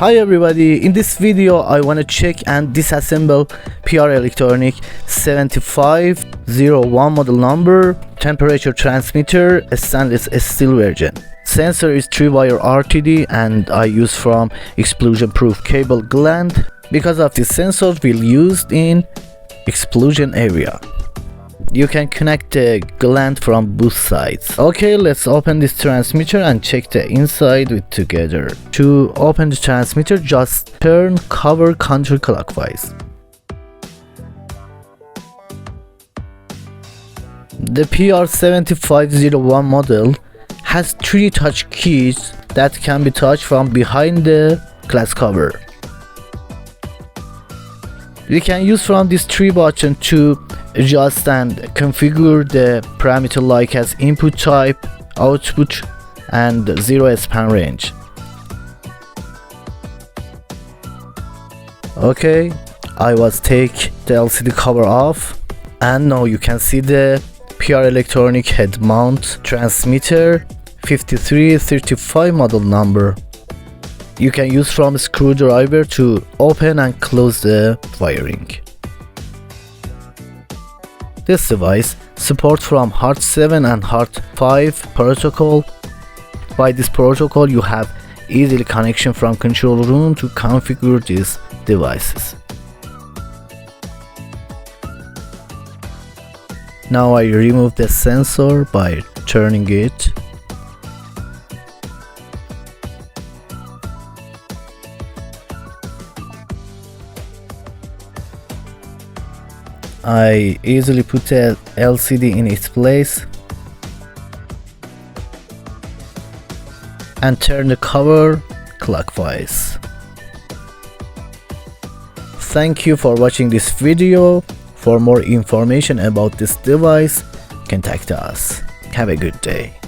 Hi everybody, in this video I want to check and disassemble PRelectronics 7501 model number, temperature transmitter, stainless steel version. Sensor is 3-wire RTD and I use from explosion proof cable gland. Because of this sensor will used in explosion area. You can connect the gland from both sides. Okay, let's open this transmitter and check the inside with together. To open the transmitter, just turn cover counterclockwise. The PR7501 model has 3 touch keys that can be touched from behind the glass cover. We can use from these 3 buttons to adjust and configure the parameter like as input type, output and 0 span range. Okay, I was take the LCD cover off and now you can see the PRelectronics head mount transmitter 5335 model number. You can use from screwdriver to open and close the wiring. This device supports from HART7 and HART5 protocol. By this protocol you have easily connection from control room to configure these devices. Now I remove the sensor by turning it. I easily put the LCD in its place and turn the cover clockwise. Thank you for watching this video. For more information about this device, contact us. Have a good day.